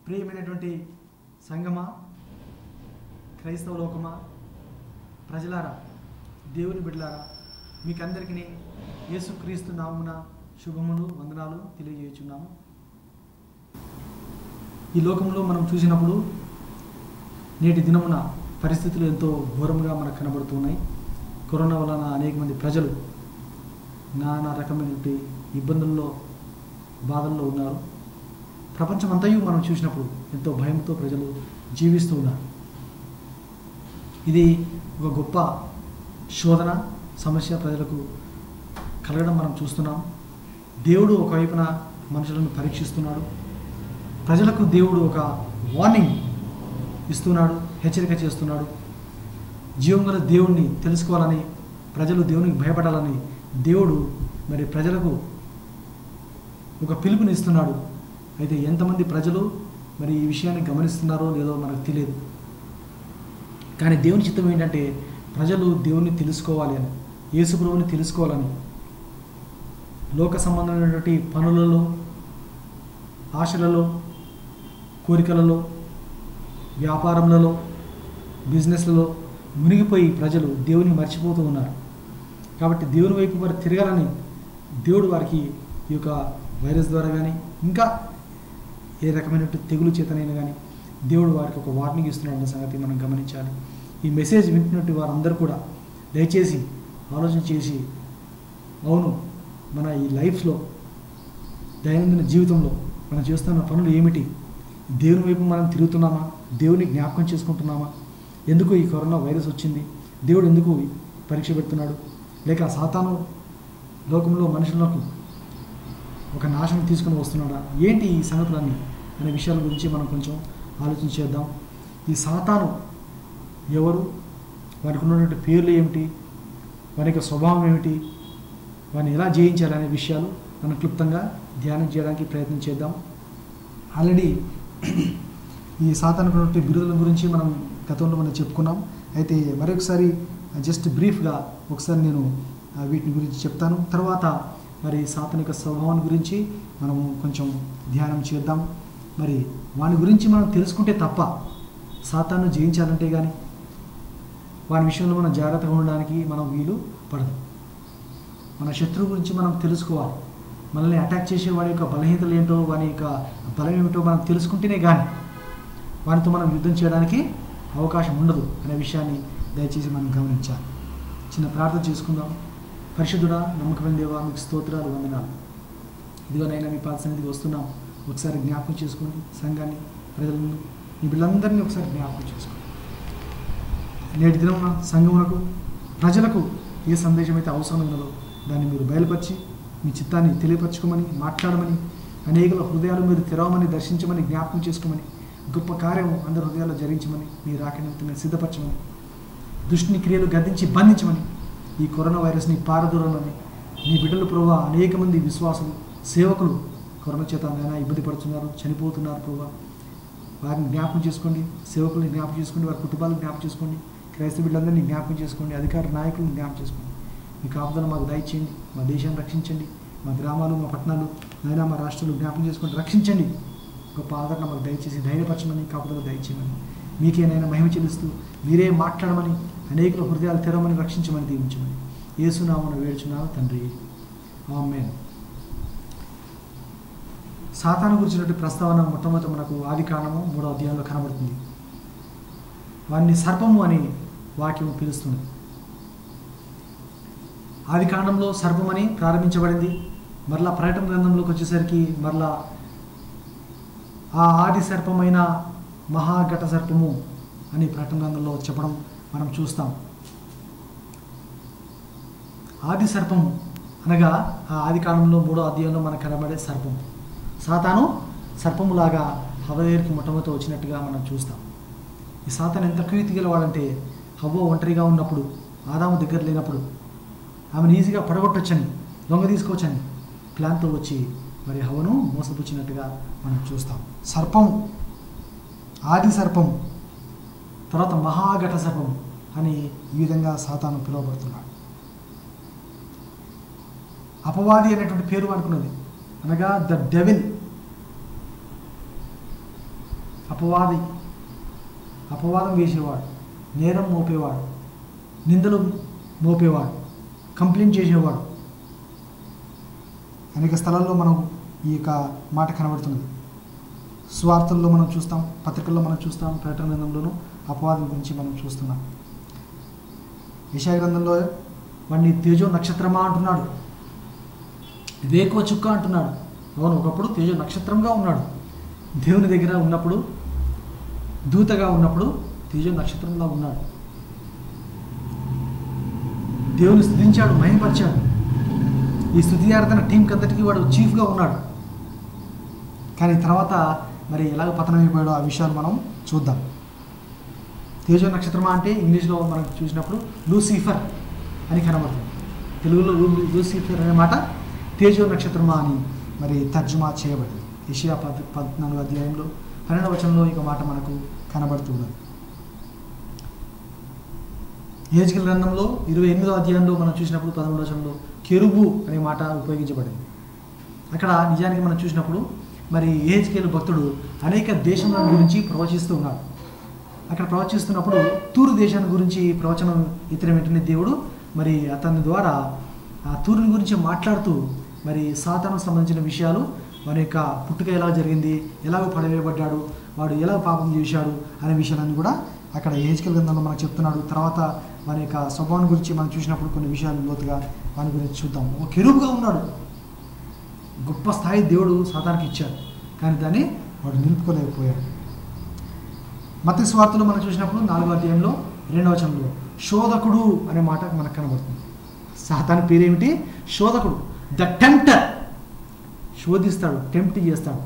ప్రియమైనటువంటి సంగమా, క్రైస్తవ లోకమా, ప్రజలారా, దేవుని బిడ్డలారా, మీకందరికీ యేసుక్రీస్తు నామమున శుభములు వందనాలు తెలియజేయుచున్నాము. ఈ లోకంలో మనం చూసినప్పుడు నేటి దినమున పరిస్థితులు ఎంతో ఘోరంగా మనకు కనబడుతున్నాయి. కరోనా వలన అనేక మంది ప్రజలు నానా రకమైనటువంటి ఇబ్బందుల్లో బాధల్లో ఉన్నారు. ప్రపంచమంతయు మనం చూసినప్పుడు ఎంతో భయంతో ప్రజలు జీవిస్తూ ఉన్నారు. ఇది ఒక గొప్ప శోధన సమస్య ప్రజలకు కలగడం మనం చూస్తున్నాం. దేవుడు ఒకవైపున మనుషులను పరీక్షిస్తున్నాడు. ప్రజలకు దేవుడు ఒక వార్నింగ్ ఇస్తున్నాడు, హెచ్చరిక చేస్తున్నాడు. జీవం గల దేవుణ్ణి తెలుసుకోవాలని, ప్రజలు దేవునికి భయపడాలని దేవుడు మరి ప్రజలకు ఒక పిలుపుని ఇస్తున్నాడు. అయితే ఎంతమంది ప్రజలు మరి ఈ విషయాన్ని గమనిస్తున్నారో లేదో మనకు తెలియదు. కానీ దేవుని చిత్తం ఏంటంటే ప్రజలు దేవుణ్ణి తెలుసుకోవాలి అని, యేసు ప్రభువుని తెలుసుకోవాలని, లోక సంబంధమైనటువంటి పనులలో, ఆశలలో, కోరికలలో, వ్యాపారములలో, బిజినెస్లలో మునిగిపోయి ప్రజలు దేవుని మర్చిపోతూ ఉన్నారు. కాబట్టి దేవుని వైపు వారు తిరగాలని దేవుడు వారికి ఈ యొక్క వైరస్ ద్వారా కానీ ఇంకా ఏ రకమైనటువంటి తెగులు చేతనైనా కానీ దేవుడు వారికి ఒక వార్నింగ్ ఇస్తున్నాడన్న సంగతి మనం గమనించాలి. ఈ మెసేజ్ వింటున్నట్టు వారందరూ కూడా దయచేసి ఆలోచన చేసి, అవును, మన ఈ లైఫ్లో దైనందిన జీవితంలో మనం చేస్తున్న పనులు ఏమిటి, దేవుని వైపు మనం తిరుగుతున్నామా, దేవుని జ్ఞాపకం చేసుకుంటున్నామా, ఎందుకు ఈ కరోనా వైరస్ వచ్చింది, దేవుడు ఎందుకు పరీక్ష పెడుతున్నాడు, లేక సాతాను లోకంలో మనుషులకు ఒక నాశనం తీసుకుని వస్తున్నాడా, ఏంటి ఈ సంగతులన్నీ అనే విషయాల గురించి మనం కొంచెం ఆలోచన చేద్దాం. ఈ సాతాను ఎవరు, వారికి ఉన్నటువంటి పేర్లు ఏమిటి, వారి యొక్క స్వభావం ఏమిటి, వారిని ఎలా జయించాలనే విషయాలు మనం క్లుప్తంగా ధ్యానం చేయడానికి ప్రయత్నం చేద్దాం. ఆల్రెడీ ఈ సాతానుకు ఉన్నటువంటి బిరుదుల గురించి మనం గతంలో మనం చెప్పుకున్నాం. అయితే మరొకసారి జస్ట్ బ్రీఫ్గా ఒకసారి నేను వీటిని గురించి చెప్తాను. తర్వాత మరి సాతాను యొక్క స్వభావం గురించి మనము కొంచెం ధ్యానం చేద్దాం. మరి వాని గురించి మనం తెలుసుకుంటే తప్ప సాతాను జయించాలంటే కానీ వాని విషయంలో మనం జాగ్రత్తగా ఉండడానికి మనం వీలు పడదు. మన శత్రువు గురించి మనం తెలుసుకోవాలి. మనల్ని అటాక్ చేసే వాడి యొక్క బలహీనతలు ఏంటో, వాని యొక్క బలం ఏమిటో మనం తెలుసుకుంటేనే కానీ వానితో మనం యుద్ధం చేయడానికి అవకాశం ఉండదు అనే విషయాన్ని దయచేసి మనం గమనించాలి. చిన్న ప్రార్థన చేసుకుందాం. పరిశుద్ధుడా, నమ్మకమైన దేవా, మీకు స్తోత్రాలు, వందనాలు. ఇదిగోనైనా మీ పాద సన్నిధికి వస్తున్నాం. ఒకసారి జ్ఞాపకం చేసుకోండి. సంఘాన్ని, ప్రజలను, మీ బిడ్డలందరినీ ఒకసారి జ్ఞాపకం చేసుకోండి. నేటి దినం సంఘమునకు, ప్రజలకు ఏ సందేశం అయితే అవసరం ఉన్నదో దాన్ని మీరు బయలుపరిచి మీ చిత్తాన్ని తెలియపరచుకోమని, మాట్లాడమని, అనేకుల హృదయాలు మీరు తెరవమని, దర్శించమని, జ్ఞాపకం చేసుకోమని, గొప్ప కార్యం అందరి హృదయాల్లో జరిగించమని, మీరు రాకనిమిత్తమే సిద్ధపరచమని, దుష్టుని క్రియలు గద్దించి బంధించమని, ఈ కరోనా వైరస్ని పారదూరమని, మీ బిడ్డలు ప్రభువా, అనేక మంది విశ్వాసులు, సేవకులు కరోనా చేత నైనా ఇబ్బంది పడుతున్నారు, చనిపోతున్నారు ప్రభువా. వారిని జ్ఞాపకం చేసుకోండి, సేవకుల్ని జ్ఞాపకం చేసుకోండి, వారి కుటుంబాలను జ్ఞాపకం చేసుకోండి, క్రైస్తవ బిడ్డలందరినీ జ్ఞాపకం చేసుకోండి, అధికార నాయకులను జ్ఞాపకం చేసుకోండి. మీ కాపుదల మాకు దయచేయండి, మా దేశాన్ని రక్షించండి, మా గ్రామాలు, మా పట్టణాలు, నైనా మా రాష్ట్రాలు జ్ఞాపకం చేసుకోండి, రక్షించండి. గొప్ప ఆదరణ మాకు దయచేసి ధైర్యపరచమని, కాపుదల దయచేయమని, మీకేనైనా మహిమ చెల్లిస్తూ మీరే మాట్లాడమని, అనేకుల హృదయాలు తెరవమని, రక్షించమని, దీవించమని యేసునామమున వేడుచున్నాను తండ్రి, ఆమేన్. సాతాను గురించినటువంటి ప్రస్తావన మొట్టమొదట మనకు ఆదికాండము 3వ అధ్యాయంలో కనబడుతుంది. వారిని సర్పము అని వాక్యం పిలుస్తుంది. ఆదికాండంలో సర్పమని ప్రారంభించబడింది. మరలా ప్రకటన గ్రంథంలోకి వచ్చేసరికి మరలా ఆ ఆది సర్పమైన మహాఘట సర్పము అని ప్రకటన గ్రంథంలో చెప్పడం మనం చూస్తాం. ఆది సర్పము అనగా ఆ ఆది కాలంలో 3వ అధ్యాయంలో మనకు కనబడే సర్పం. సాతాను సర్పములాగా హవ్వ దగ్గరికి మొట్టమొదట వచ్చినట్టుగా మనం చూస్తాం. ఈ సాతాను ఎంత కీర్తి గలవాడంటే, హవ్వ ఒంటరిగా ఉన్నప్పుడు, ఆదాము దగ్గర లేనప్పుడు ఆమెను ఈజీగా పడగొట్టొచ్చని, దొంగ తీసుకోవచ్చని ప్లాన్తో వచ్చి మరి హవ్వను మోసపుచ్చినట్టుగా మనం చూస్తాం. సర్పం, ఆది సర్పం, తర్వాత మహాఘట సర్పం అని ఈ విధంగా సాతాను పిలువబడుతున్నాడు. అపవాది అనేటువంటి పేరు అనుకున్నది, అనగా ద డెవిల్. అపవాదం వేసేవాడు, నేరం మోపేవాడు, నిందలు మోపేవాడు, కంప్లైంట్ చేసేవాడు. అనేక స్థలాల్లో మనం ఈ యొక్క మాట కనబడుతున్నది. స్వార్థల్లో మనం చూస్తాం, పత్రికల్లో మనం చూస్తాం, ప్రకటన గ్రంథంలోనూ అపవాదం గురించి మనం చూస్తున్నాం. యెషయా గ్రంథంలో వాడిని తేజో నక్షత్రమా అంటున్నాడు, వేకువ చుక్క అంటున్నాడు. అవును, ఒకప్పుడు తేజో నక్షత్రంగా ఉన్నాడు. దేవుని దగ్గర ఉన్నప్పుడు, దూతగా ఉన్నప్పుడు తేజో నక్షత్రంగా ఉన్నాడు. దేవుని స్తుతించాడు, మహిమపరిచాడు. ఈ స్తుతి ఆరాధన టీంకి అంతటికీ వాడు చీఫ్గా ఉన్నాడు. కానీ తర్వాత మరి ఎలాగ పతనం అయిపోయాడో ఆ విషయాలు మనం చూద్దాం. తేజో నక్షత్రమా అంటే ఇంగ్లీష్లో మనం చూసినప్పుడు లూసిఫర్ అని కనబడుతుంది. తెలుగులో లూసిఫర్ అనే మాట తేజో నక్షత్రమా అని మరి తర్జుమా చేయబడింది. యెషయా 14వ అధ్యాయంలో 12వ వచనంలో ఈ మాట మనకు కనబడుతున్నది. యెహెజ్కేలు గ్రంథంలో 28వ అధ్యాయంలో మనం చూసినప్పుడు 13వ వచనంలో కెరూబు అనే మాట ఉపయోగించబడింది. అక్కడ నిజానికి మనం చూసినప్పుడు మరి యెహెజ్కేలు భక్తుడు అనేక దేశముల గురించి ప్రవచిస్తూ ఉన్నాడు. అక్కడ ప్రవచిస్తున్నప్పుడు తూరు దేశాన్ని గురించి ప్రవచనం ఇతర వెంటనే దేవుడు మరి అతని ద్వారా ఆ తూరుని గురించి మాట్లాడుతూ మరి సాతానుకు సంబంధించిన విషయాలు, వారి యొక్క పుట్టుక ఎలా జరిగింది, ఎలాగ పడవేయబడ్డాడు, వాడు ఎలా పాపం చేశాడు అనే విషయాలన్నీ కూడా అక్కడ యెహెజ్కేలు గ్రంథంలో మనకు చెప్తున్నాడు. తర్వాత వారి యొక్క స్వభావం గురించి మనం చూసినప్పుడు కొన్ని విషయాలు లోతుగా వాని గురించి చూద్దాం. ఒక కెరూబుగా ఉన్నాడు. గొప్ప స్థాయి దేవుడు సాతానుకి ఇచ్చాడు, కానీ దాన్ని వాడు నిలుపుకోలేకపోయాడు. మత్తయి సువార్తలో మనం చూసినప్పుడు 4వ అధ్యాయంలో 2వ వచనంలో శోధకుడు అనే మాట మనకు కనబడుతుంది. సాతాను పేరేమిటి? శోధకుడు, ద టెంప్టర్. శోధిస్తాడు, టెంప్ట్ చేస్తాడు,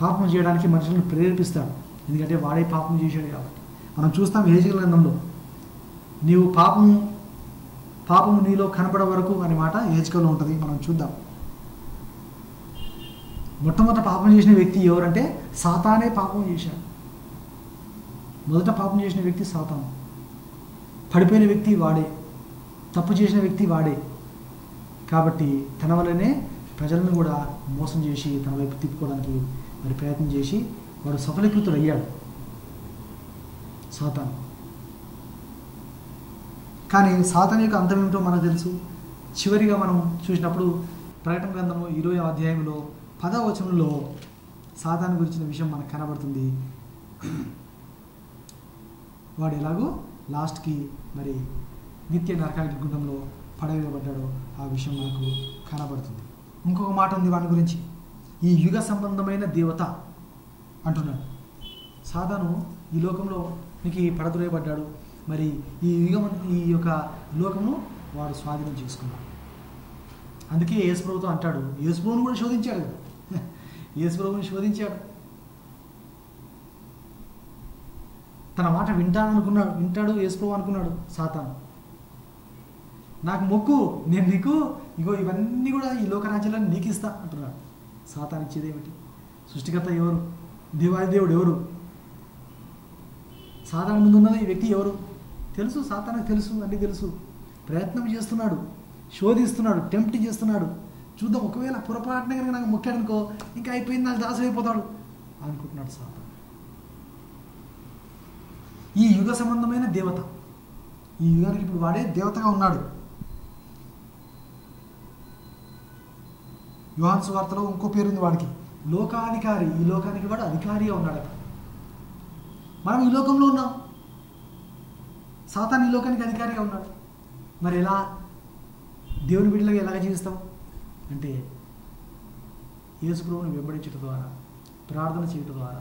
పాపం చేయడానికి మనుషులను ప్రేరేపిస్తాడు. ఎందుకంటే వాడే పాపం చేశాడు కాబట్టి. మనం చూస్తాం యెహెజ్కేలు గ్రంథంలో నీవు పాపము నీలో కనబడే వరకు అనే మాట యెహెజ్కేలులో ఉంటుంది. మనం చూద్దాం. మొట్టమొదట పాపం చేసిన వ్యక్తి ఎవరంటే సాతానే పాపం చేశాడు. మొదట పాపం చేసిన వ్యక్తి సాతాను. పడిపోయిన వ్యక్తి వాడే, తప్పు చేసిన వ్యక్తి వాడే. కాబట్టి తన వల్లనే ప్రజలను కూడా మోసం చేసి తన వైపు తిప్పుకోవడానికి మరి ప్రయత్నం చేసి వాడు సఫలీకృతుడు అయ్యాడు సాతాను. కానీ సాతాను యొక్క అంతం ఏమిటో మనకు తెలుసు. చివరిగా మనం చూసినప్పుడు ప్రకటన గ్రంథము 20వ అధ్యాయంలో 10వ వచనంలో సాతాను గురించిన విషయం మనకు కనబడుతుంది. వాడు ఎలాగో లాస్ట్కి మరి నిత్య నరకాగ్నిగుండంలో పడవేయబడ్డాడో ఆ విషయం మనకు కనబడుతుంది. ఇంకొక మాట ఉంది వాడి గురించి, ఈ యుగ సంబంధమైన దేవత అంటున్నాడు. సాతాను ఈ లోకంలో నీకు పడద్రోయబడ్డాడు. మరి ఈ యొక్క లోకము వాడు స్వాధీనం చేసుకున్నాడు. అందుకే యేసు ప్రభుతో అంటాడు, యేసు ప్రభువును కూడా శోధించాడు కదా, యేసు ప్రభువుని శోధించాడు. తన మాట వింటాడు యేసు ప్రభు అనుకున్నాడు సాతాను. నాకు మొక్కు, నేను నీకు ఇగో ఇవన్నీ కూడా ఈ లోకరాజ్యాలను నీకు ఇస్తా అంటున్నాడు. సాతాను ఇచ్చేది ఏమిటి? సృష్టికర్త ఎవరు? దేవాది దేవుడు ఎవరు? సాతాను ముందు ఉన్నది ఈ వ్యక్తి ఎవరు తెలుసు. సాతానుకు తెలుసు, అన్నీ తెలుసు. ప్రయత్నం చేస్తున్నాడు, శోధిస్తున్నాడు, టెంప్ట్ చేస్తున్నాడు. చూద్దాం, ఒకవేళ పొరపాటున కనుక నాకు మొక్కాడనుకో ఇంకా అయిపోయింది, నాకు దాసు అయిపోతాడు అనుకుంటున్నాడు సాతాను. ఈ యుగ సంబంధమైన దేవత, ఈ యుగానికి ఇప్పుడు వాడే దేవతగా ఉన్నాడు. యోహాను సువార్తలో ఇంకో పేరుంది వాడికి, లోకాధికారి. ఈ లోకానికి వాడు అధికారిగా ఉన్నాడట. మనం ఈ లోకంలో ఉన్నాం, సాతాను ఈ లోకానికి అధికారిగా ఉన్నాడు. మరి ఎలా దేవుని బిడ్డలుగా ఎలాగ జీవిస్తాం అంటే యేసు ప్రభువుని వెంబడించడం ద్వారా, ప్రార్థన చేయటం ద్వారా,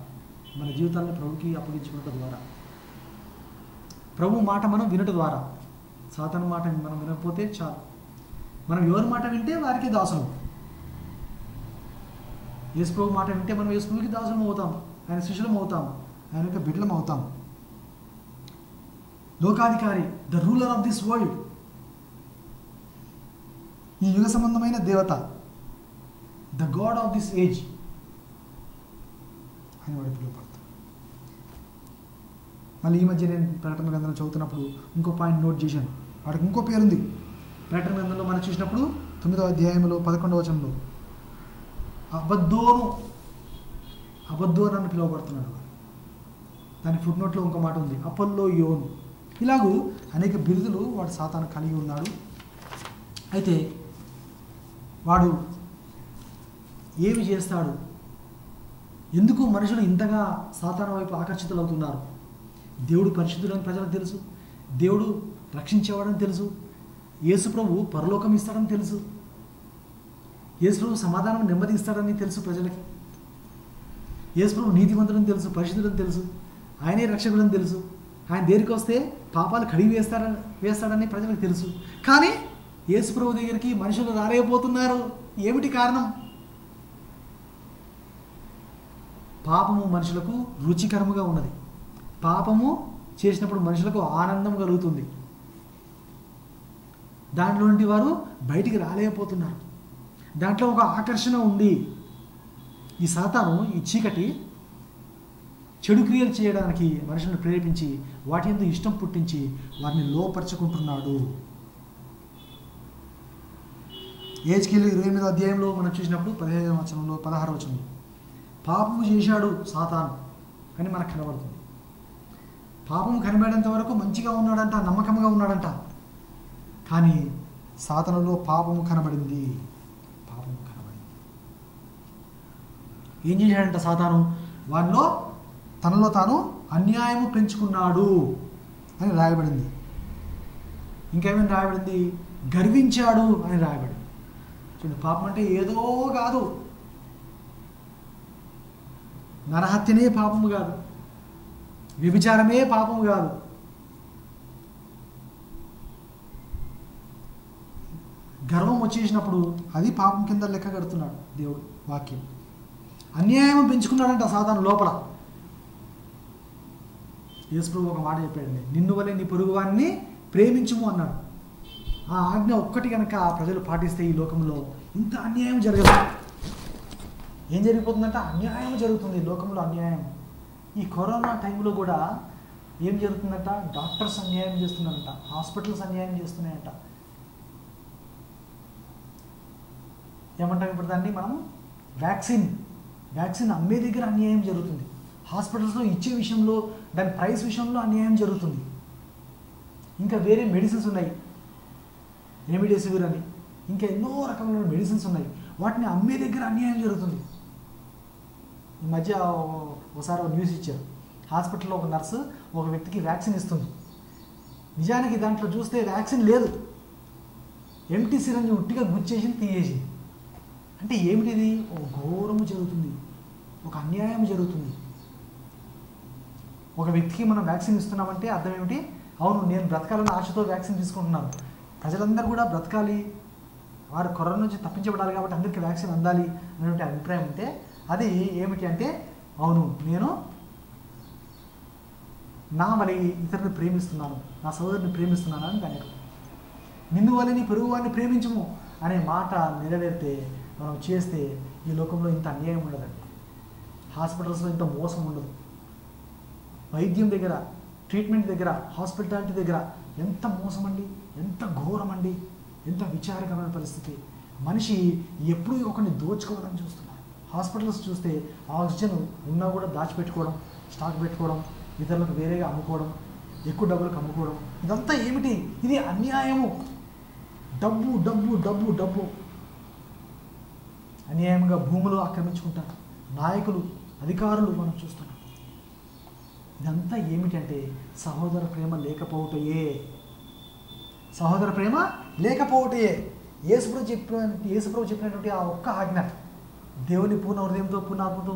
మన జీవితాలను ప్రభుకి అప్పగించుకోవటం ద్వారా, ప్రభు మాట మనం వినటం ద్వారా. సాతాను మాట మనం వినకపోతే చాలు. మనం ఎవరి మాట వింటే వారికి దాసులం. యేసు ప్రభు మాట వింటే మనం యేసు ప్రభుకి దాసులం అవుతాం, ఆయన శిష్యులం అవుతాం, ఆయన యొక్క బిడ్డలం అవుతాం. లోకాధికారి, the ruler of this world, ఈ యుగ సంబంధమైన దేవత, the god of this age అని వాడు పిలువపడతాడు. మళ్ళీ ఈ మధ్య నేను ప్రకటన గ్రంథంలో చదువుతున్నప్పుడు ఇంకో పాయింట్ నోట్ చేశాను. వాడికి ఇంకో పేరుంది. ప్రకటన గ్రంథంలో మనం చూసినప్పుడు 9వ అధ్యాయంలో 11వ వచనంలో అబద్దోను అని పిలువబడుతున్నాడు. దాని ఫుట్ నోట్లో ఇంకో మాట ఉంది, అపోల్లో యోన్. ఇలాగూ అనేక బిరుదులు వాడు సాతాను కలిగి ఉన్నాడు. అయితే వాడు ఏమి చేస్తాడు? ఎందుకు మనుషులు ఇంతగా సాతాను వైపు ఆకర్షితులవుతున్నారు? దేవుడు పరిశుద్ధుడని ప్రజలకు తెలుసు, దేవుడు రక్షించేవాడని తెలుసు, యేసుప్రభు పరలోకం ఇస్తాడని తెలుసు, యేసుప్రభు సమాధానం నెమ్మది ఇస్తాడని తెలుసు ప్రజలకి, యేసుప్రభు నీతివంతుడని తెలుసు, పరిశుద్ధుడని తెలుసు, ఆయనే రక్షకుడని తెలుసు, ఆయన దేనికి వస్తే పాపాలు కడిగి వేస్తాడని ప్రజలకు తెలుసు. కానీ యేసుప్రభు దగ్గరికి మనుషులు రాలేకపోతున్నారు. ఏమిటి కారణం? పాపము మనుషులకు రుచికరముగా ఉన్నది. పాపము చేసినప్పుడు మనుషులకు ఆనందం కలుగుతుంది. దాంట్లో నుండి వారు బయటికి రాలేకపోతున్నారు. దాంట్లో ఒక ఆకర్షణ ఉంది. ఈ సాతాను, ఈ చీకటి చెడు క్రియలు చేయడానికి మనుషులను ప్రేరేపించి వాటి యందు ఇష్టం పుట్టించి వారిని లోపరుచుకుంటున్నాడు. హెజ్కేలు 28వ అధ్యాయంలో మనం చూసినప్పుడు 15వ వచనంలో 16వ వచనంలో పాపము చేశాడు సాతాను అని మనకు కనబడుతుంది. పాపము కనబడేంత వరకు మంచిగా ఉన్నాడంట, నమ్మకంగా ఉన్నాడంట. కానీ సాతానులో పాపము కనబడింది. ఏం చేశాడంట సాతాను? వారిలో తనలో తాను అన్యాయము పెంచుకున్నాడు అని రాయబడింది. ఇంకేమైనా రాయబడింది? గర్వించాడు అని రాయబడింది. చూడండి, పాపం అంటే ఏదో కాదు, నరహత్యనే పాపము కాదు, వ్యభిచారమే పాపము కాదు, గర్వం వచ్చేసినప్పుడు అది పాపం కింద లెక్క కడుతున్నాడు దేవుడు వాక్యం. అన్యాయం పెంచుకున్నాడంట సాతాను లోపల. యేసుప్రభు ఒక మాట చెప్పాడండి, నిన్ను వలె నీ పొరుగువాన్ని ప్రేమించుము అన్నాడు. ఆ ఆజ్ఞ ఒక్కటి కనుక ప్రజలు పాటిస్తే ఈ లోకంలో ఇంత అన్యాయం జరగదు. ఏం జరిగిపోతుందంట? అన్యాయం జరుగుతుంది లోకంలో, అన్యాయం. ఈ కరోనా టైంలో కూడా ఏం జరుగుతుందంట? డాక్టర్స్ అన్యాయం చేస్తున్నారంట, హాస్పిటల్స్ అన్యాయం చేస్తున్నాయంట. ఏమంటాం ఇప్పుడు దాన్ని మనం? వ్యాక్సిన్ అమ్మే దగ్గర అన్యాయం జరుగుతుంది. హాస్పిటల్స్లో ఇచ్చే విషయంలో, దాని ప్రైస్ విషయంలో అన్యాయం జరుగుతుంది. ఇంకా వేరే మెడిసిన్స్ ఉన్నాయి, రెమిడెసివిర్ అని, ఇంకా ఎన్నో రకమైన మెడిసిన్స్ ఉన్నాయి. వాటిని అమ్మే దగ్గర అన్యాయం జరుగుతుంది. ఈ మధ్య ఒకసారి న్యూస్ ఇచ్చారు, హాస్పిటల్లో ఒక నర్సు ఒక వ్యక్తికి వ్యాక్సిన్ ఇస్తుంది. నిజానికి దాంట్లో చూస్తే వ్యాక్సిన్ లేదు, ఎంటీ సిరంజి ఉట్టిగా గుచ్చేసింది, తీయేసింది. అంటే ఏమిటిది? ఒక ఘోరము జరుగుతుంది, ఒక అన్యాయం జరుగుతుంది. ఒక వ్యక్తికి మనం వ్యాక్సిన్ ఇస్తున్నామంటే అర్థం ఏమిటి? అవును, నేను బ్రతకాలని ఆశతో వ్యాక్సిన్ తీసుకుంటున్నాను, ప్రజలందరూ కూడా బ్రతకాలి, వారు కరోనా నుంచి తప్పించబడాలి కాబట్టి అందరికీ వ్యాక్సిన్ అందాలి అనేటువంటి అభిప్రాయం ఉంటే అది ఏమిటి అంటే, అవును నేను నా వలె ఇతరుని ప్రేమిస్తున్నాను, నా సోదరుని ప్రేమిస్తున్నాను అని దాని నిన్ను వలె నీ పొరుగువారిని ప్రేమించము అనే మాట నెరవేరితే, మనం చేస్తే ఈ లోకంలో ఇంత అన్యాయం ఉండదండి. హాస్పిటల్స్లో ఇంత మోసం ఉండదు. వైద్యం దగ్గర, ట్రీట్మెంట్ దగ్గర, హాస్పిటాలిటీ దగ్గర ఎంత మోసం అండి, ఎంత ఘోరం అండి, ఎంత విచారకరమైన పరిస్థితి. మనిషి ఎప్పుడూ ఒకరిని దోచుకోవాలని చూస్తున్నారు. హాస్పిటల్స్ చూస్తే ఆక్సిజన్ ఉన్నా కూడా దాచిపెట్టుకోవడం, స్టాక్ పెట్టుకోవడం, ఇతరులకు వేరేగా అమ్ముకోవడం, ఎక్కువ డబ్బులకు అమ్ముకోవడం, ఇదంతా ఏమిటి? ఇది అన్యాయము. డబ్బు డబ్బు డబ్బు డబ్బు అన్యాయంగా భూములు ఆక్రమించుకుంటారు నాయకులు, అధికారులు మనం చూస్తున్నాం. ఇదంతా ఏమిటంటే సహోదర ప్రేమ లేకపోవటయే. సహోదర ప్రేమ లేకపోవటయే. యేసుప్రభు చెప్పినటువంటి ఆ ఒక్క ఆజ్ఞ, దేవుని పూర్ణ హృదయంతో, పూర్ణ ఆత్మతో,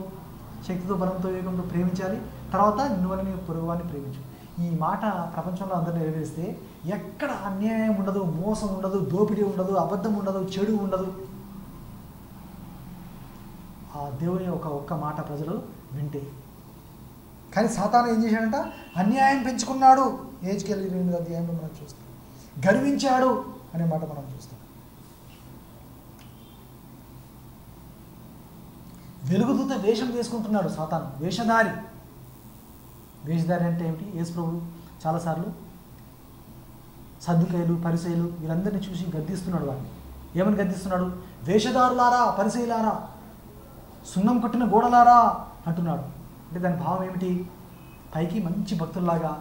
శక్తితో, బలంతో, వేగంతో ప్రేమించాలి, తర్వాత నిన్ను నీ పొరుగువాన్ని ప్రేమించు. ఈ మాట ప్రపంచంలో అందరూ నెరవేరిస్తే ఎక్కడ అన్యాయం ఉండదు, మోసం ఉండదు, దోపిడీ ఉండదు, అబద్ధం ఉండదు, చెడు ఉండదు. ఆ దేవుని ఒక్క మాట ప్రజలు వింటే. కానీ సాతాను ఏం చేశాడంట? అన్యాయం పెంచుకున్నాడు. హెజ్కేలు 28వ అధ్యాయంలో మనం చూస్తాం. గర్వించాడు అనే మాట మనం చూస్తాం. వెలుగుదూత వేషం వేసుకుంటున్నాడు సాతాను, వేషధారి. వేషధారి అంటే ఏమిటి? యేసుప్రభు చాలాసార్లు సద్దుకయ్యులు, పరిసయ్యులు వీరందరినీ చూసి గద్దిస్తున్నాడు. వారిని ఏమని గద్దిస్తున్నాడు? వేషధారులారా, పరిసయ్యులారా, సున్నం కొట్టిన గోడలారా అంటున్నాడు. అంటే దాని భావం ఏమిటి? పైకి మంచి భక్తుల్లాగా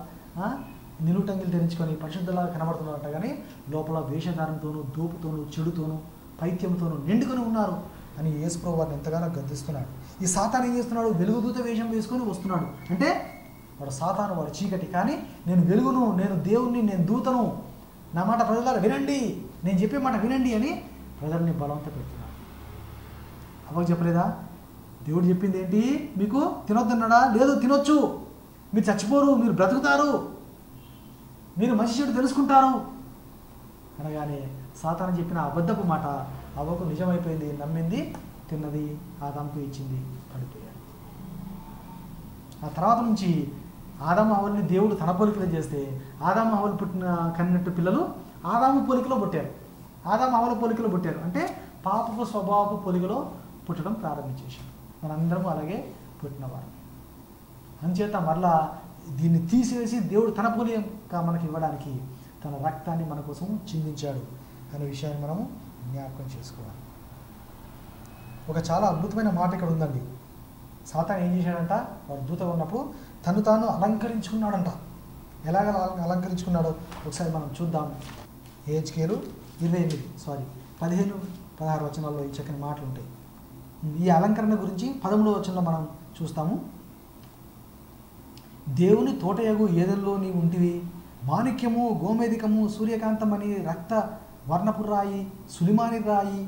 నిలువుటంగిలు ధరించుకొని పరిశుద్ధలాగా కనబడుతున్నారట, కానీ లోపల వేషధారంతోనూ దూపుతోనూ చెడుతోనూ పైత్యంతోనూ నిండుకొని ఉన్నారు అని యేసుప్రభువు వారిని ఎంతగానో గద్దిస్తున్నాడు. ఈ సాతాను ఏం చేస్తున్నాడు? వెలుగుదూత వేషం వేసుకొని వస్తున్నాడు. అంటే వాడు సాతాను, వాడు చీకటి. కానీ నేను వెలుగును, నేను దేవుణ్ణి, నేను దూతను, నా మాట ప్రజలారా వినండి, నేను చెప్పే మాట వినండి అని ప్రజల్ని బలవంత పెడుతున్నాడు. అవ్వకు చెప్పలేదా? దేవుడు చెప్పింది ఏంటి? మీకు తినొద్దన్నాడా? లేదు, తినొచ్చు, మీరు చచ్చిపోరు, మీరు బ్రతుకుతారు, మీరు మంచి చెడు తెలుసుకుంటారు అనగానే సాతాను చెప్పిన అబద్ధపు మాట అవ్వకు నిజమైపోయింది. నమ్మింది, తిన్నది, ఆదాముకు ఇచ్చింది, పడిపోయాడు. ఆ తర్వాత నుంచి ఆదాము అవ్వల్ని దేవుడు తన పోలికలో చేస్తే ఆదాము అవ్వలు కన్నట్టు పిల్లలు ఆదాము పోలికలో పుట్టారు. ఆదాము అవ్వల పోలికలో పుట్టారు అంటే పాపపు స్వభావపు పోలికలో పుట్టడం ప్రారంభించేశారు. మనందరము అలాగే పుట్టినవారు. అందుచేత మరలా దీన్ని తీసివేసి దేవుడు తన పోలిక మనకి ఇవ్వడానికి తన రక్తాన్ని మన కోసం చిందించాడు అనే విషయాన్ని మనము జ్ఞాపకం చేసుకోవాలి. ఒక చాలా అద్భుతమైన మాట ఇక్కడ ఉందండి. సాతాను ఏం చేశాడంట? వాడు దూతగా ఉన్నప్పుడు తను తాను అలంకరించుకున్నాడంట. ఎలాగ అలంకరించుకున్నాడో ఒకసారి మనం చూద్దాం. హెచ్కేలు 15-16 వచనాల్లో ఈ చక్కని మాటలు ఉంటాయి. ఈ అలంకరణ గురించి 13వ వచనంలో మనం చూస్తాము. దేవుని తోటయగు ఏదెల్లో నీవు ఉంటివి, మాణిక్యము, గోమేధికము, సూర్యకాంతమని, రక్త వర్ణపు రాయి, సులిమాని రాయి,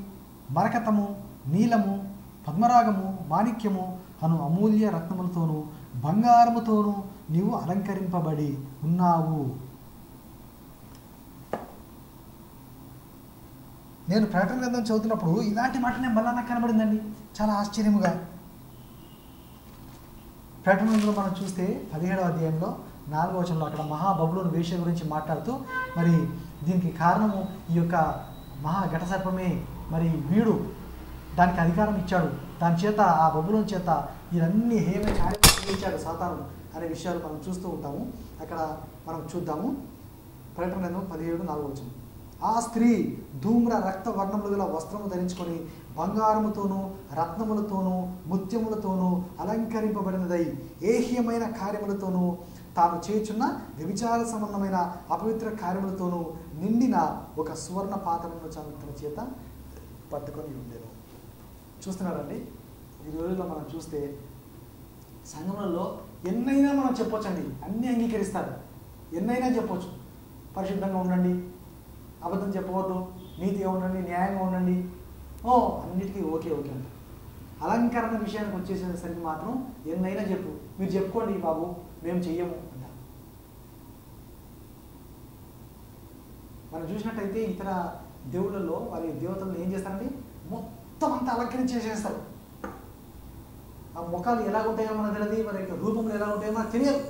మరకతము, నీలము, పద్మరాగము, మాణిక్యము అను అమూల్య రత్నములతోనూ బంగారముతోనూ నీవు అలంకరింపబడి ఉన్నావు. నేను ప్రకటన గ్రంథం చదువుతున్నప్పుడు ఇలాంటి మాట నేను మళ్ళా నాకు కనబడిందండి, చాలా ఆశ్చర్యముగా. ప్రకటన గ్రంథంలో మనం చూస్తే 17వ అధ్యాయంలో 4వ వచనంలో అక్కడ మహాబబులోను వేశ్య గురించి మాట్లాడుతూ, మరి దీనికి కారణము ఈ యొక్క మహా ఘటసర్పమే, మరి వీడు దానికి అధికారం ఇచ్చాడు, దాని చేత ఆ బబులోను చేత ఇవన్నీ హేమే కార్యక్రమం చేయించాడు సాతాను అనే విషయాలు మనం చూస్తూ ఉంటాము. అక్కడ మనం చూద్దాము. ప్రకటన గ్రంథం 17:4 వచనం. ఆ స్త్రీ ధూమ్ర రక్త వర్ణములు గల వస్త్రము ధరించుకొని బంగారముతోనూ రత్నములతోనూ ముత్యములతోనూ అలంకరింపబడినదై ఏహ్యమైన కార్యములతోనూ తాను చేయుచున్న వ్యభిచార సంబంధమైన అపవిత్ర కార్యములతోనూ నిండిన ఒక సువర్ణ పాత్రను తన చేత పట్టుకొని ఉండేను. చూస్తున్నారండి, ఈ రోజుల్లో మనం చూస్తే సంఘములలో ఎన్నైనా మనం చెప్పొచ్చండి, అన్నీ అంగీకరిస్తారు, ఎన్నైనా చెప్పొచ్చు. పరిశుద్ధంగా ఉండండి, అబద్ధం చెప్పవద్దు, నీతిగా ఉండండి, న్యాయంగా ఉండండి, అన్నిటికీ ఓకే అంట. అలంకరణ విషయానికి వచ్చేసేసరికి మాత్రం ఎన్నైనా చెప్పు, మీరు చెప్పుకోండి బాబు, మేము చెయ్యము అంట. మనం చూసినట్టయితే ఇతర దేవుళ్ళల్లో వారి దేవతలను ఏం చేస్తారండి? మొత్తం అంతా అలంకరించేసేస్తారు. ఆ ముఖాలు ఎలా ఉంటాయో మనకు తెలియదు, మరి రూపంలో ఎలా ఉంటాయో మనకు తెలియదు.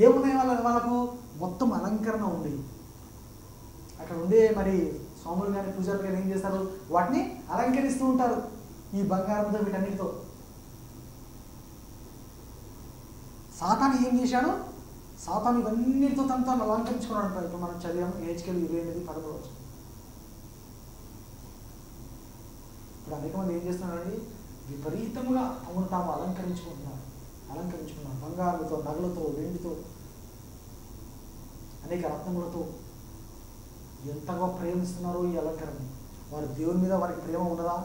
ఏమున్నాయి వాళ్ళకు? మొత్తం అలంకరణ ఉంది. అక్కడ ఉండే మరి స్వాములు కానీ పూజారులు కానీ ఏం చేస్తారు? వాటిని అలంకరిస్తూ ఉంటారు ఈ బంగారంతో, వీటన్నిటితో. సాతాను ఏం చేశాడు? సాతాను ఇవన్నిటితో తను అలంకరించుకున్నాడు. ఇప్పుడు మనం చదివాము హెచ్కేలు 28:13. ఇప్పుడు అనేక మంది ఏం చేస్తున్నారండి? విపరీతంగా తమను తాము అలంకరించుకుంటున్నారు. బంగారులతో, నగలతో, వెండితో, అనేక రత్నములతో ఎంతగా ప్రేమిస్తున్నారో ఈ అలంకరణ. వారి దేవుని మీద వారికి ప్రేమ ఉన్నదా?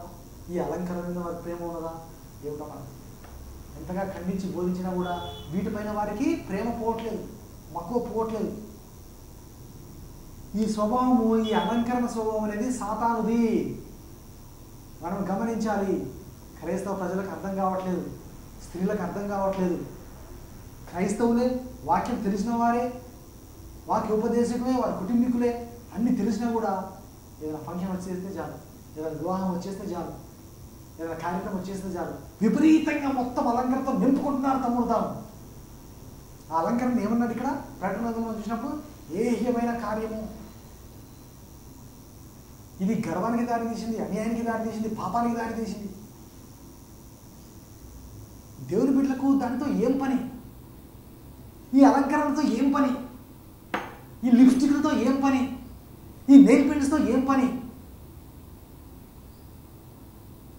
ఈ అలంకరణ మీద వారికి ప్రేమ ఉన్నదా? ఏమిటో మనకు ఎంతగా ఖండించి బోధించినా కూడా వీటిపైన వారికి ప్రేమ పోవట్లేదు, మక్కువ పోవట్లేదు. ఈ స్వభావము, ఈ అలంకరణ స్వభావం అనేది సాతానుది. మనం గమనించాలి. క్రైస్తవ ప్రజలకు అర్థం కావట్లేదు, స్త్రీలకు అర్థం కావట్లేదు. క్రైస్తవులే, వాక్యం తెలిసిన వారే, వాక్య ఉపదేశకులే, వారి కుటుంబీకులే, అన్నీ తెలిసినా కూడా ఏదైనా ఫంక్షన్ వచ్చేస్తే చాలు, ఏదైనా వివాహం వచ్చేస్తే చాలు, ఏదైనా కార్యక్రమం వచ్చేస్తే చాలు, విపరీతంగా మొత్తం అలంకరణతో నింపుకుంటున్నారు తమ్ముడు తాము. ఆ అలంకరణ ఏమన్నాడు ఇక్కడ ప్రకటన చూసినప్పుడు? ఏహ్యమైన కార్యము. ఇది గర్వానికి దారి తీసింది, అన్యాయానికి దారి తీసింది, పాపానికి దారి తీసింది. దేవుని బిడ్డలకు దానితో ఏం పని? ఈ అలంకరణతో ఏం పని? ఈ లిప్స్టిక్లతో ఏం పని? ఈ నెయిల్ పెయింట్స్తో ఏం పని?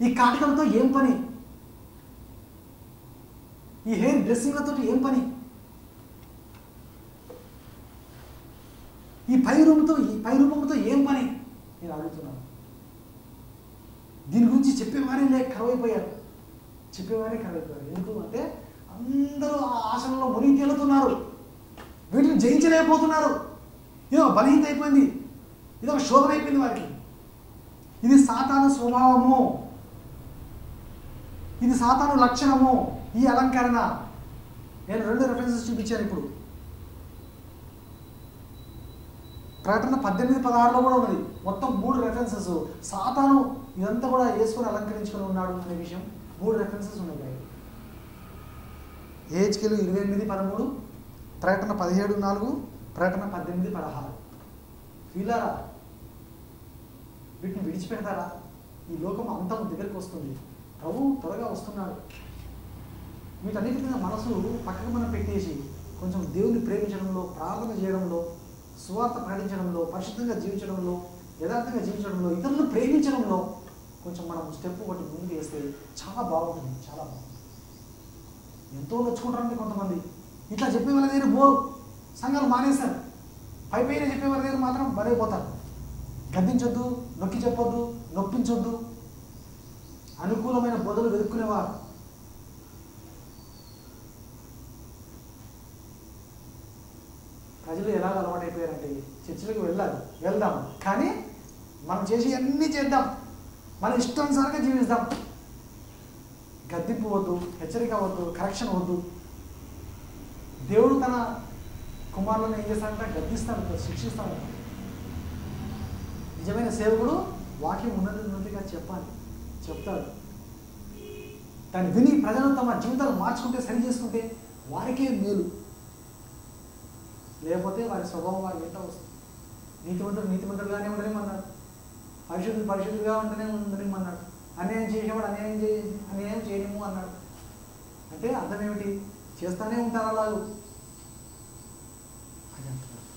ఈ కాటికలతో ఏం పని? ఈ ఈ హెయిర్ డ్రెస్సింగ్లతో ఏం పని? ఈ పై రూపంతో ఏం పని నేను అడుగుతున్నాను. దీని గురించి చెప్పేవారే కరువైపోయారు. ఎందుకు అంటే అందరూ ఆ ఆశలలో మునిగి తేలుతున్నారు. వీటిని జయించలేకపోతున్నారు. ఇదో బలహీనత అయిపోయింది, ఇదో శోధన అయిపోయింది వారికి. ఇది సాతాను స్వభావము, ఇది సాతాను లక్షణము, ఈ అలంకరణ. నేను 2 రెఫరెన్సెస్ చూపించాను ఇప్పుడు. ప్రకటన 18:16లో కూడా ఉన్నది. మొత్తం 3 రెఫరెన్సెస్. సాతాను ఇదంతా కూడా వేసుకొని అలంకరించుకొని ఉన్నాడు అనే విషయం 3 రెఫరెన్సెస్ ఉన్నాయి. ఏహెచ్కేలు 28:13, ప్రకటన 17:4, ప్రకటన 18:16. వీళ్ళారా వీటిని విడిచిపెడతారా? ఈ లోకం అంతం దగ్గరికి వస్తుంది, ప్రభు త్వరగా వస్తున్నాడు. వీటన్నిటి మీద మనసు పక్కకు మనం పెట్టేసి కొంచెం దేవుని ప్రేమించడంలో, ప్రార్థన చేయడంలో, సువార్త ప్రకటించడంలో, పరిశుద్ధంగా జీవించడంలో, యథార్థంగా జీవించడంలో, ఇతరులను ప్రేమించడంలో కొంచెం మనం స్టెప్ ఒకటి ముందుకు వేస్తే చాలా బాగుంటుంది. ఎంతో నచ్చుకుంటారండి కొంతమంది. ఇట్లా చెప్పే వాళ్ళ దగ్గర బోరు, సంఘాలు మానేస్తారు. పైన చెప్పే వాళ్ళ దగ్గర మాత్రం బలైపోతారు. గద్దించొద్దు, నొక్కి చెప్పొద్దు, నొప్పించొద్దు, అనుకూలమైన బోధలు వెతుక్కునేవారు. ప్రజలు ఎలాగ అలవాటు అయిపోయారంటే చర్చిలకు వెళ్దాం, కానీ మనం చేసి అన్నీ చేద్దాం, మన ఇష్టానుసారంగా జీవిస్తాం. గద్దింపు వద్దు, హెచ్చరిక వద్దు, కరెక్షన్ వద్దు. దేవుడు తన కుమారులను ఏం చేస్తాడంటే గద్దిస్తాడు, శిక్షిస్తాడు. నిజమైన సేవకుడు వాక్యం ఉన్నదిగా చెప్తాడు. దాన్ని విని ప్రజలు తమ జీవితాలు మార్చుకుంటే, సరి చేసుకుంటే వారికే మేలు. లేకపోతే వారి స్వభావం వారి వెంట వస్తుంది. నీతిమంతులుగానే ఉండలేమన్నాడు, పరిశుద్ధులుగా ఉండలేమన్నాడు, అన్యాయం చేసేవాడు అన్యాయం చేయలేము అన్నాడు. అంటే అర్థం ఏమిటి? చేస్తానే ఉంటారు అలాగూ అని అంటున్నారు.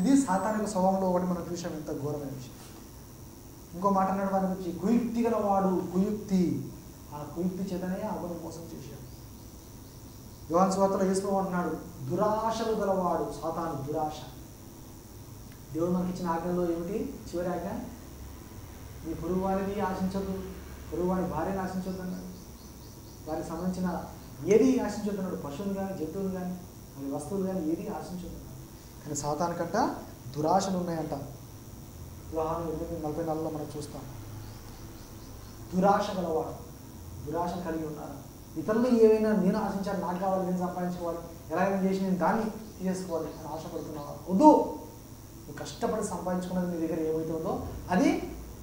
ఇది సాతానిక స్వభావంలో ఒకటి మనం చూసాం, ఎంత ఘోరమైన విషయం. ఇంకో మాట అన్నాడు వారి గురించి, కుయుక్తి గలవాడు. కుయుక్తి, ఆ కుయుక్తి చేతనే అతను మోసం చేశాడు. యోహాను సువార్తలో యేసు అంటున్నాడు, దురాశలు గలవాడు. సాతాను దురాశ. దేవుడు మనకి ఇచ్చిన ఆజ్ఞలో ఏమిటి? చివరి ఆజ్ఞ, నీ పొరుగు వారిని ఆశించొద్దు, పొరుగు వారి భార్యని ఆశించొద్దు అన్నాడు. వారికి సంబంధించిన ఏది ఆశించొద్దు అన్నాడు. పశువులు కానీ, జంతువులు కానీ, వారి వస్తువులు కానీ ఏది ఆశించొద్దు అన్నాడు. కానీ సాతానికంట దురాశలు ఉన్నాయంట. యోహాను 8:44లో మనం చూస్తాం. దురాశ గలవాడు. దురాశ కలిగి ఉన్నారు. ఇతరులు ఏవైనా నేను ఆశించాలి, నాకు కావాలి, నేను సంపాదించుకోవాలి, ఎలాగైనా చేసి నేను దాన్ని తీసేసుకోవాలి అని ఆశపడుతున్నావా? వద్దు. నువ్వు కష్టపడి సంపాదించుకున్నది నీ దగ్గర ఏమైతే ఉందో అది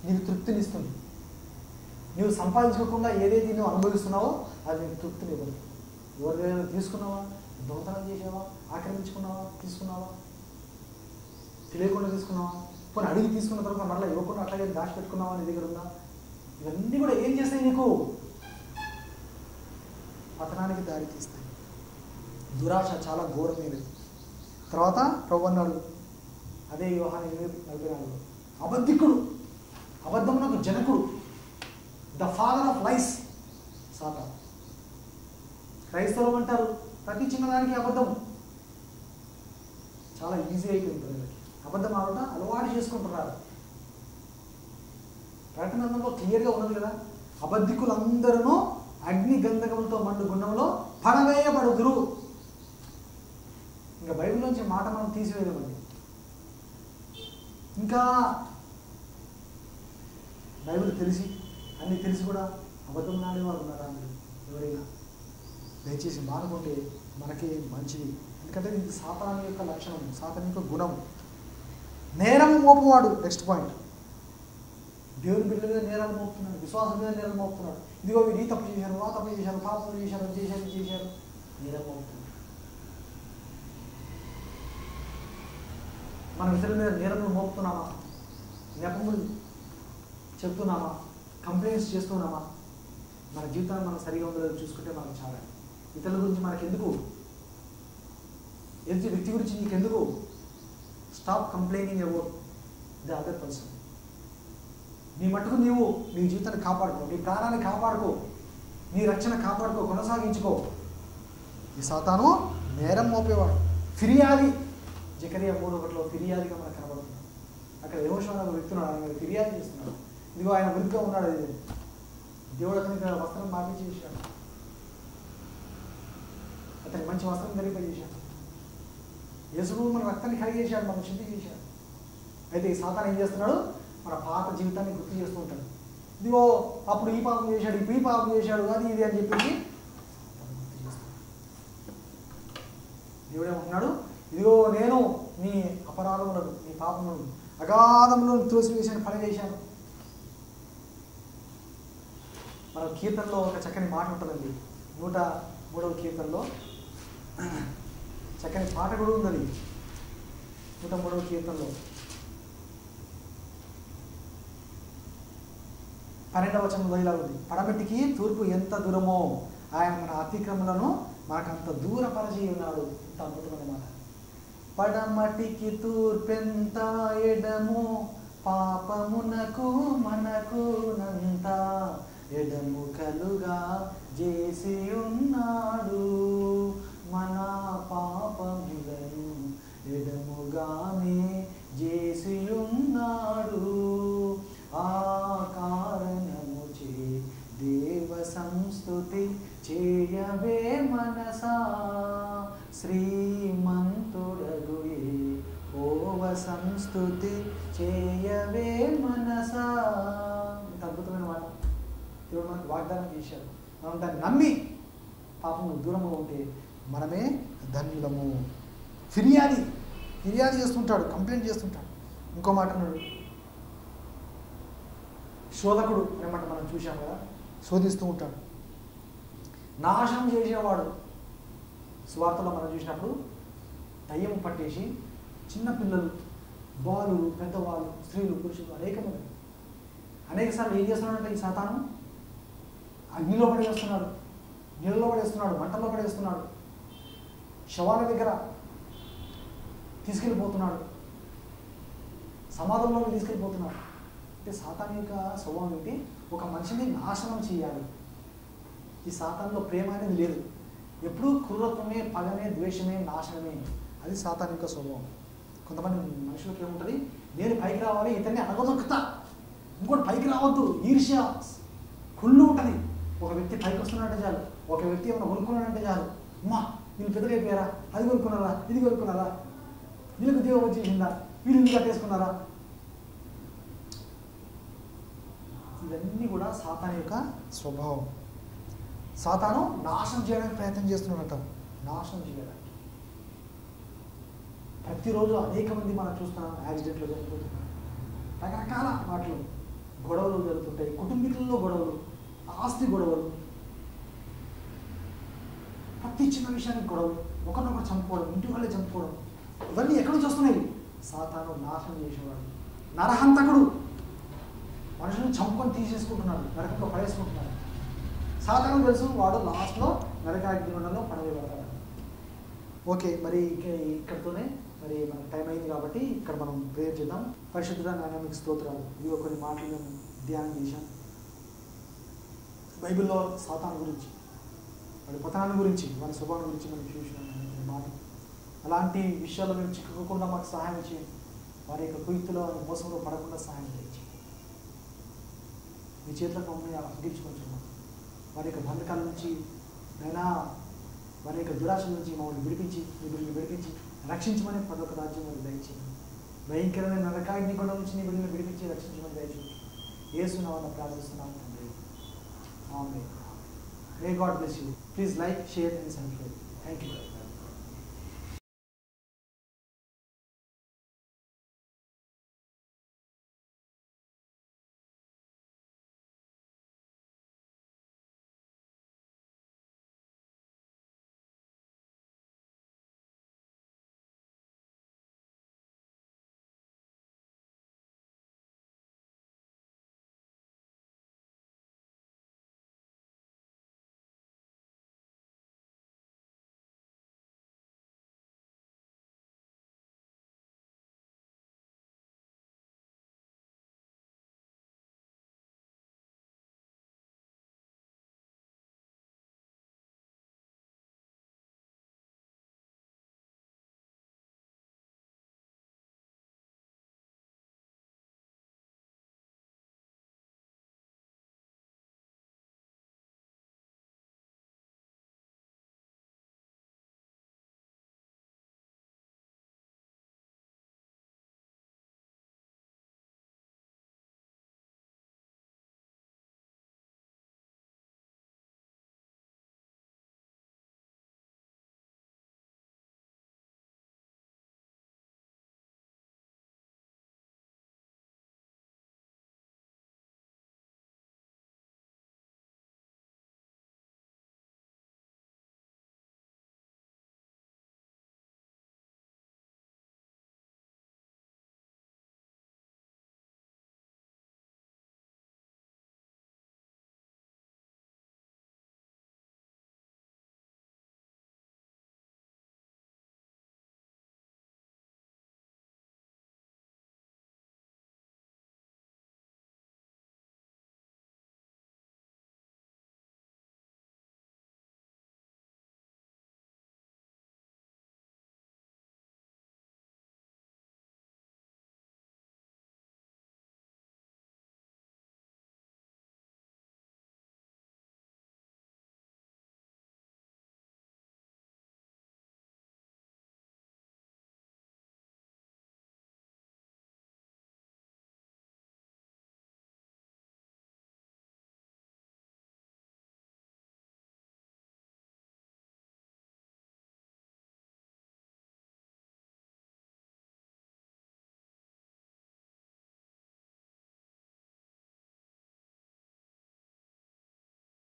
నీకు తృప్తినిస్తుంది. నువ్వు సంపాదించుకోకుండా ఏదైతే నువ్వు అనుభవిస్తున్నావో అది నీకు తృప్తినివ్వదు. ఎవరి దగ్గర తీసుకున్నావా? దొంగతనం చేసావా? ఆక్రమించుకున్నావా? తీసుకున్నావా? తెలియకుండా తీసుకున్నావా? పోనీ అడిగి తీసుకున్న తర్వాత మళ్ళీ ఇవ్వకుండా అట్లాగే దాచిపెట్టుకున్నావా? నీ దగ్గర ఉందా? ఇవన్నీ కూడా ఏం చేస్తాయి? నీకు పతనానికి దారి తీస్తాయి. దురాశ చాలా ఘోరమైనది. తర్వాత ప్రభు అన్నాడు, అదే యోహాను 8:44, అబద్ధికుడు, అబద్ధమునకు జనకుడు, ద ఫాదర్ ఆఫ్ లైస్ సాతాను. క్రైస్తవులు అంటారు ప్రతి చిన్నదానికి అబద్ధం. చాలా ఈజీ అయిపోయింది ప్రజలకి. అబద్ధం ఆడట అలవాటు చేసుకుంటున్నారు. ప్రకటనలో క్లియర్గా ఉన్నది కదా, అబద్ధికులందరూ అగ్ని గంధకములతో మండు గుండంలో పడవేయబడుదురు. ఇంకా బైబిల్లోంచి మాట మనం తీసివేయలేమండి. ఇంకా బైబిల్ తెలిసి అన్నీ తెలిసి కూడా అబద్ధం నాడేవారు ఉన్నారా? ఎవరైనా దయచేసి మానుకుంటే మనకి మంచిది. ఎందుకంటే ఇది సాతాను యొక్క లక్షణం, సాతాను యొక్క గుణం. నేరం మోపువాడు. నెక్స్ట్ పాయింట్, దేవుని బిడ్డల మీద నేరాలు మోపుతున్నాడు, విశ్వాసం మీద నేరాలు మోపుతున్నాడు. ఇదిగో వీడు ఈ తప్పు చేశారు, ఆ తప్పు చేశారు, పాపం చేశారు, నేరం మోపుతున్నాడు. మనం ఇతరుల మీద నేరములు మోపుతున్నామా? నెపములు చెప్తున్నామా? కంప్లైంట్స్ చేస్తున్నామా? మన జీవితాన్ని మనం సరిగా ఉండలేదో చూసుకుంటే మనకు చాలా. ఇతరుల గురించి మనకెందుకు? ఎదుటి వ్యక్తి గురించి నీకెందుకు? Stop complaining about the other person. నీ మట్టుకు నీవు నీ జీవితాన్ని కాపాడుకో, నీ ప్రాణాన్ని కాపాడుకో. నీ రక్షణ కాపాడుకో, కొనసాగించుకో. ఈ సాతాను నేరం మోపేవాడు, ఫిర్యాది. జకరియా 3:1 ఫిర్యాదిగా మనకు కనబడుతున్నాడు. అక్కడ యెహోషువ అనే వ్యక్తి ఉన్నాడు, ఆయన మీద ఫిర్యాదు చేస్తున్నాడు. ఇదిగో ఆయన ఉరిగ్గా ఉన్నాడు, ఇది దేవుడు అతనికి వస్త్రం బాగా చేశాడు, అతనికి మంచి వస్త్రం ధరింపజేశాడు. యేసుడు మన రక్తాన్ని కడిగేశాడు, మనం శుద్ధి చేశాడు. అయితే ఈ సాతాను ఏం చేస్తున్నాడు? మన పాత జీవితాన్ని గుర్తు చేస్తూ ఉంటాడు. ఇదిగో అప్పుడు ఈ పాపం చేశాడు, ఇప్పుడు ఈ పాపం చేశాడు, అది ఇది అని చెప్పేసి గుర్తు చేస్తాడు. దేవుడు ఏమంటున్నాడు? ఇదిగో నేను నీ అపరాధములను, నీ పాపములను అగాధములను త్రోసివేశాను, పడవేశాను. మన కీర్తనలో ఒక చక్కని మాట ఉంటుందండి. 103వ కీర్తనలో చక్కని పాట కూడా ఉన్నది. 103వ కీర్తనలో 12వ వచనంలో ఇలా ఉంది: పడమటికి తూర్పు ఎంత దూరమో ఆయన మన అతిక్రమలను మనకంత దూరపరచి ఉన్నాడు. ఇంత అద్భుతమైన మాట. పడమటికి తూర్పెంత ఎడము పాపమునకు మనకు నంత ఎడము కలుగా చేసి ఉన్నాడు. మన పాపములను ఎడముగానే చేసి ఉన్నాడు. ఆ కారణము చే దేవ సంస్తుతి చేయవే మనసా, శ్రీమంతుడగు యెహోవ సంస్తుతి చేయవే మనసా. ఇంత అద్భుతమైన మాట దేవుడు మనకు వాగ్దానం చేశాడు. మనం దాన్ని నమ్మి పాపము దూరంగా ఉంటే మనమే ధన్యులము. ఫిర్యాది చేస్తుంటాడు, కంప్లైంట్ చేస్తుంటాడు. ఇంకో మాట అన్నాడు, శోధకుడు ఏమంట మనం చూసాం కదా, శోధిస్తూ ఉంటాడు. నాశనం చేసేవాడు. సువార్తలో మనం చూసినప్పుడు దయ్యం పట్టేసి చిన్నపిల్లలు, బాలురు, పెద్దవాళ్ళు, స్త్రీలు, పురుషులు అనేక సార్లు ఏం చేస్తున్నాడంటే ఈ సాతాను అగ్నిలో పడేస్తున్నాడు, నీళ్ళలో పడేస్తున్నాడు, మంటల్లో పడేస్తున్నాడు, శవాల దగ్గర తీసుకెళ్ళిపోతున్నాడు, సమాధంలోకి తీసుకెళ్ళిపోతున్నాడు. అంటే సాతాను యొక్క స్వభావం ఏంటి? ఒక మనిషిని నాశనం చేయాలి. ఈ సాతానులో ప్రేమ అనేది లేదు. ఎప్పుడూ క్రూరత్వమే, పగనే, ద్వేషమే, నాశనమే. అది సాతాను యొక్క స్వభావం. కొంతమంది మనుషులకు ఏముంటుంది? నేను పైకి రావాలి, ఇతన్ని అనగదొక్కుతా, ఇంకోటి పైకి రావద్దు, ఈర్ష్య, కుళ్ళు ఉంటుంది. ఒక వ్యక్తి పైకి వస్తున్నాడంటే చాలు, ఒక వ్యక్తి ఏమైనా కొనుక్కున్నాడంటే చాలు, అమ్మా వీళ్ళు పెద్దగైపోయారా, అది కొనుక్కున్నారా, ఇది కొనుక్కున్నారా, వీళ్ళకి ఉద్యోగం వచ్చేసిందా, వీళ్ళు ఇల్లు కట్టేసుకున్నారా. ఇవన్నీ కూడా సాతాను యొక్క స్వభావం. సాతాను నాశనం చేయడానికి ప్రయత్నం చేస్తున్నాడట, నాశనం చేయడానికి. ప్రతిరోజు అనేక మంది మనం చూస్తున్నాం యాక్సిడెంట్లు జరుగుతుంటాయి, రకరకాల వాటిలో గొడవలు జరుగుతుంటాయి, కుటుంబీకులలో గొడవలు, ఆస్తి గొడవలు, ప్రతి చిన్న విషయానికి గొడవలు, ఒకరినొకరు చంపుకోవడం, ఇంటి వాళ్ళే చంపుకోవడం. ఇవన్నీ ఎక్కడి నుంచి వస్తున్నాయి? సాతాను నాశనం చేసేవాడు, నరహంతకుడు. మనుషులను చంపుకొని తీసేసుకుంటున్నాడు, నరకంలో పడేసుకుంటున్నాడు. సాతాను తెలుసు, వాడు లాస్ట్లో నరకాగ్నిలో పడవేయబడతాడు. ఓకే, మరి ఇక్కడితోనే మరి మనకు టైం అయింది కాబట్టి ఇక్కడ మనం ప్రేయర్ చేద్దాం. పరిశుద్ధుడా నాయనా మీకు స్తోత్రాలు. ఇదిగో కొన్ని మాటలు మేము ధ్యానం చేశాం. బైబిల్లో సాతాను గురించి, వాడి పతనాన్ని గురించి, వాడి స్వభావం గురించి మనం చూసినాం మాట. అలాంటి విషయాల్లో మేము చిక్కుకోకుండా మాకు సహాయం చేయండి. వారి యొక్క కుయుక్తులో, వారి మోసంలో పడకుండా సహాయం చేయించి మీ చేతులకు మమ్మల్ని అప్పగించుకుంటున్నాం. వారి యొక్క బంధకాల నుంచి అయినా, వారి యొక్క దురాశల నుంచి మమ్మల్ని విడిపించి, మీ బిడ్డని విడిపించి రక్షించమని పదొక రాజ్యం వారికి దయచేయండి. భయంకరమైన నరకాగ్ని కొండ నుంచి నీ బిడ్డని విడిపించి రక్షించమని దయచేయండి. యేసు నామమున ప్రార్థిస్తున్నాము తండ్రి. ఆమేన్. May God bless you. Please like, share and subscribe. Thank you.